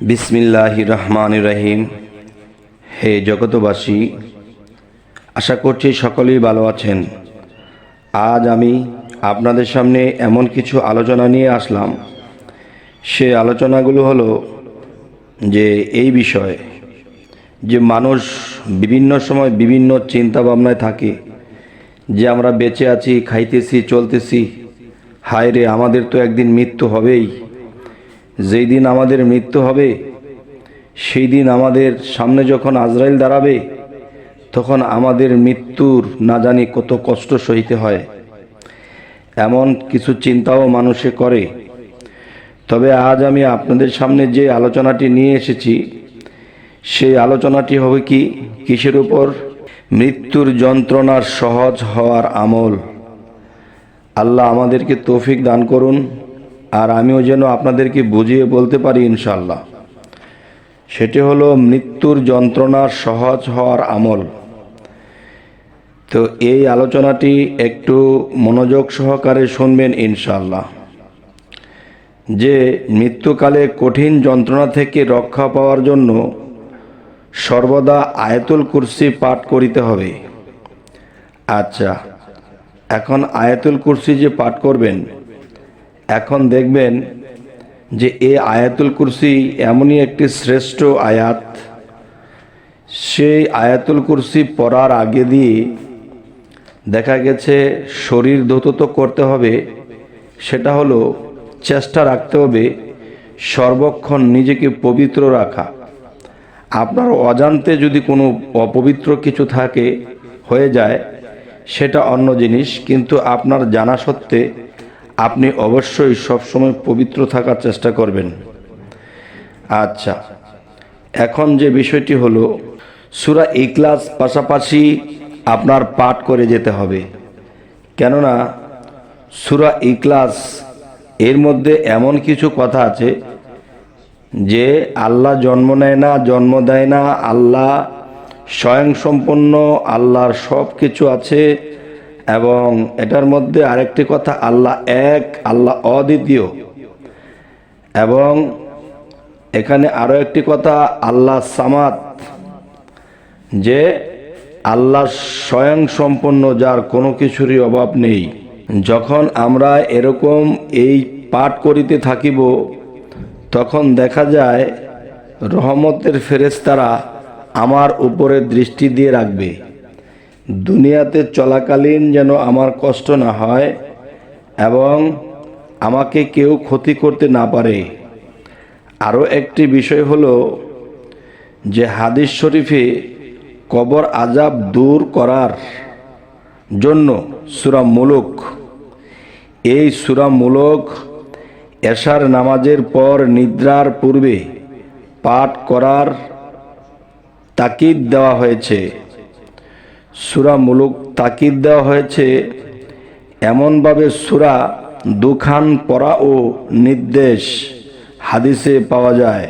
বিসমিল্লাহির রহমানির রহিম। হে জগতবাসী, আশা করছি সকলেই ভালো আছেন। আজ আমি আপনাদের সামনে এমন কিছু আলোচনা নিয়ে আসলাম। সে আলোচনাগুলো হলো যে এই বিষয় যে মানুষ বিভিন্ন সময় বিভিন্ন চিন্তা ভাবনায় থাকে যে আমরা বেঁচে আছি, খাইতেছি, চলতেছি, হায় রে আমাদের তো একদিন মৃত্যু হবেই। যেই দিন আমাদের মৃত্যু হবে সেই দিন আমাদের সামনে যখন আজরাইল দাঁড়াবে তখন আমাদের মৃত্যুর না জানি কত কষ্ট সইতে হয়, এমন কিছু চিন্তাও মানুষে করে। তবে আজ আমি আপনাদের সামনে যে আলোচনাটি নিয়ে এসেছি সেই আলোচনাটি হবে কিসের উপর? মৃত্যুর যন্ত্রণার সহজ হওয়ার আমল। আল্লাহ আমাদেরকে তৌফিক দান করুন, আর আমিও যেন আপনাদেরকে বুঝিয়ে বলতে পারি ইনশাআল্লাহ। সেটি হলো মৃত্যুর যন্ত্রণার সহজ হওয়ার আমল। তো এই আলোচনাটি একটু মনোযোগ সহকারে শুনবেন ইনশাআল্লাহ। যে মৃত্যুকালে কঠিন যন্ত্রণা থেকে রক্ষা পাওয়ার জন্য সর্বদা আয়াতুল কুরসি পাঠ করিতে হবে। আচ্ছা, এখন আয়াতুল কুরসি যে পাঠ করবেন, এখন দেখবেন যে এই আয়াতুল কুরসি এমনই একটি শ্রেষ্ঠ আয়াত। সেই আয়াতুল কুরসি পড়ার আগে দিয়ে দেখা গেছে শরীর ধৌত করতে হবে। সেটা হলো চেষ্টা রাখতে হবে সর্বক্ষণ নিজেকে পবিত্র রাখা। আপনার অজান্তে যদি কোনো অপবিত্র কিছু থাকে হয়ে যায় সেটা অন্য জিনিস, কিন্তু আপনার জানা সত্ত্বে আপনি অবশ্যই সবসময় পবিত্র থাকার চেষ্টা করবেন। আচ্ছা, এখন যে বিষয়টি হলো সূরা ইখলাস পাশাপাশি আপনার পাঠ করে যেতে হবে। কেননা সূরা ইখলাস এর মধ্যে এমন কিছু কথা আছে যে আল্লাহ জন্ম নেয় না, জন্ম দেয় না, আল্লাহ স্বয়ংসম্পন্ন, আল্লাহর সব কিছু আছে। এবং এটার মধ্যে আরেকটি কথা, আল্লাহ এক, আল্লাহ অদ্বিতীয়। এবং এখানে আরো একটি কথা, আল্লাহ সামাদ, যে আল্লাহ স্বয়ংসম্পন্ন, যার কোনো কিছুরই অভাব নেই। যখন আমরা এরকম এই পাঠ করিতে থাকিব তখন দেখা যায় রহমতের ফেরেশতারা আমার উপরে দৃষ্টি দিয়ে রাখবে। দুনিয়াতে চলাকালীন যেন আমার কষ্ট না হয় এবং আমাকে কেউ ক্ষতি করতে না পারে। আরও একটি বিষয় হলো যে হাদিস শরীফে কবর আযাব দূর করার জন্য সূরা মুলক, এই সূরা মুলক এশার নামাজের পর নিদ্রার পূর্বে পাঠ করার তাকিদ দেওয়া হয়েছে। সূরা মুলক তাকিদ দেওয়া হয়েছে এমনভাবে সূরা দুখান পড়া ও নির্দেশ হাদিসে পাওয়া যায়।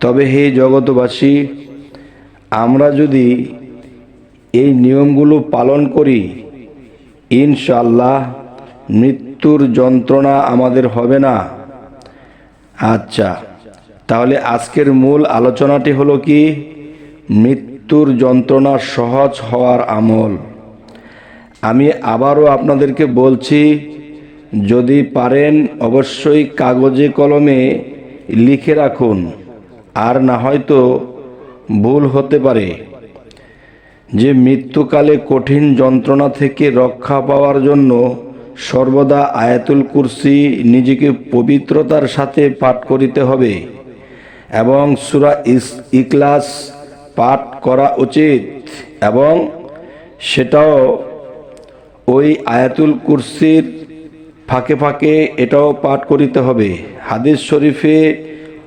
তবে হে জগতবাসী, আমরা যদি এই নিয়মগুলো পালন করি ইনশাআল্লাহ মৃত্যুর যন্ত্রণা আমাদের হবে না। আচ্ছা, তাহলে আজকের মূল আলোচনাটি হলো কি? মৃত্যুর যন্ত্রণা সহজ হওয়ার আমল। আমি আবারও আপনাদেরকে বলছি, যদি পারেন অবশ্যই কাগজে কলমে লিখে রাখুন, আর না হয়তো ভুল হতে পারে। যে মৃত্যুকালে কঠিন যন্ত্রণা থেকে রক্ষা পাওয়ার জন্য সর্বদা আয়াতুল কুরসি নিজেকে পবিত্রতার সাথে পাঠ করিতে হবে এবং সূরা ইখলাস পাঠ করা উচিত, এবং সেটাও ওই আয়াতুল কুরসির ফাঁকে ফাঁকে এটাও পাঠ করিতে হবে। হাদিস শরীফে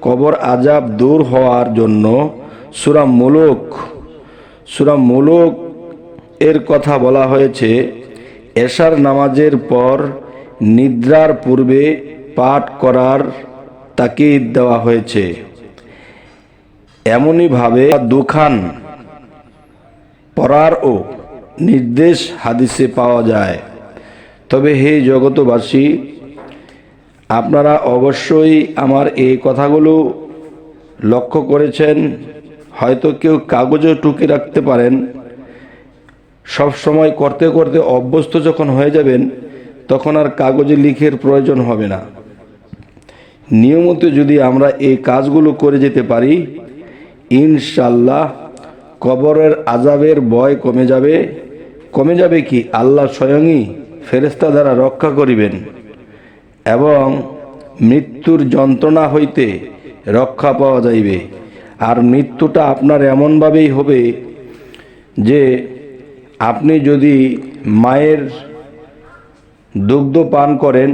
কবর আযাব দূর হওয়ার জন্য সূরা মুলক এর কথা বলা হয়েছে। এশার নামাজের পর নিদ্রার পূর্বে পাঠ করার তাকিদ দেওয়া হয়েছে। এমনই ভাবে দুখান পড়ার ও নির্দেশ হাদিসে পাওয়া যায়। তবে হে জগতবাসী, আপনারা অবশ্যই আমার এই কথাগুলো লক্ষ্য করেছেন, হয়তো কেউ কাগজেও টুকে রাখতে পারেন। সব সময় করতে করতে অভ্যস্ত যখন হয়ে যাবেন, তখন আর কাগজে লিখের প্রয়োজন হবে না। নিয়মিত যদি আমরা এই কাজগুলো করে যেতে পারি, ইনশাআল্লাহ কবরের আযাবের ভয় কমে যাবে। কমে যাবে কি, আল্লাহ স্বয়ংই ফেরেশতা দ্বারা রক্ষা করিবেন এবং মৃত্যুর যন্ত্রণা হইতে রক্ষা পাওয়া যাইবে। আর মৃত্যুটা আপনার এমনভাবেই হবে যে আপনি যদি মায়ের দুগ্ধ পান করেন,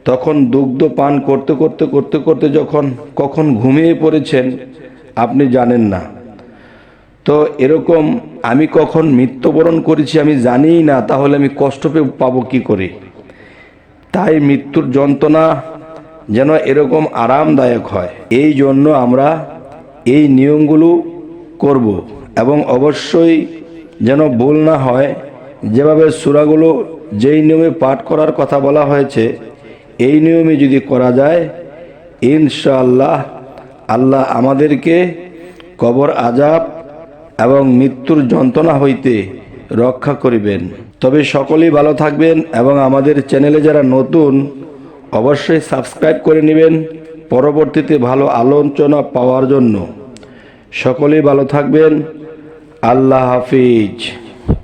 তখন দুগ্ধ পান করতে করতে করতে করতে যখন কখন ঘুমিয়ে পড়েছেন আপনি জানেন না। তো এরকম আমি কখন মৃত্যুবরণ করেছি আমি জানিই না, তাহলে আমি কষ্ট পাবো কি করে? তাই মৃত্যুর যন্ত্রণা যেন এরকম আরামদায়ক হয়, এই জন্য আমরা এই নিয়মগুলো করব। এবং অবশ্যই যেন ভুল না হয়, যেভাবে সূরাগুলো যেই নিয়মে পাঠ করার কথা বলা হয়েছে, এই নিয়মে যদি করা যায়, ইনশাআল্লাহ আল্লাহ আমাদেরকে কবর আযাব এবং মৃত্যুর যন্ত্রণা হইতে রক্ষা করিবেন। তবে সকলেই ভালো থাকবেন এবং আমাদের চ্যানেলে যারা নতুন, অবশ্যই সাবস্ক্রাইব করে নেবেন পরবর্তীতে ভালো আলোচনা পাওয়ার জন্য। সকলেই ভালো থাকবেন। আল্লাহ হাফিজ।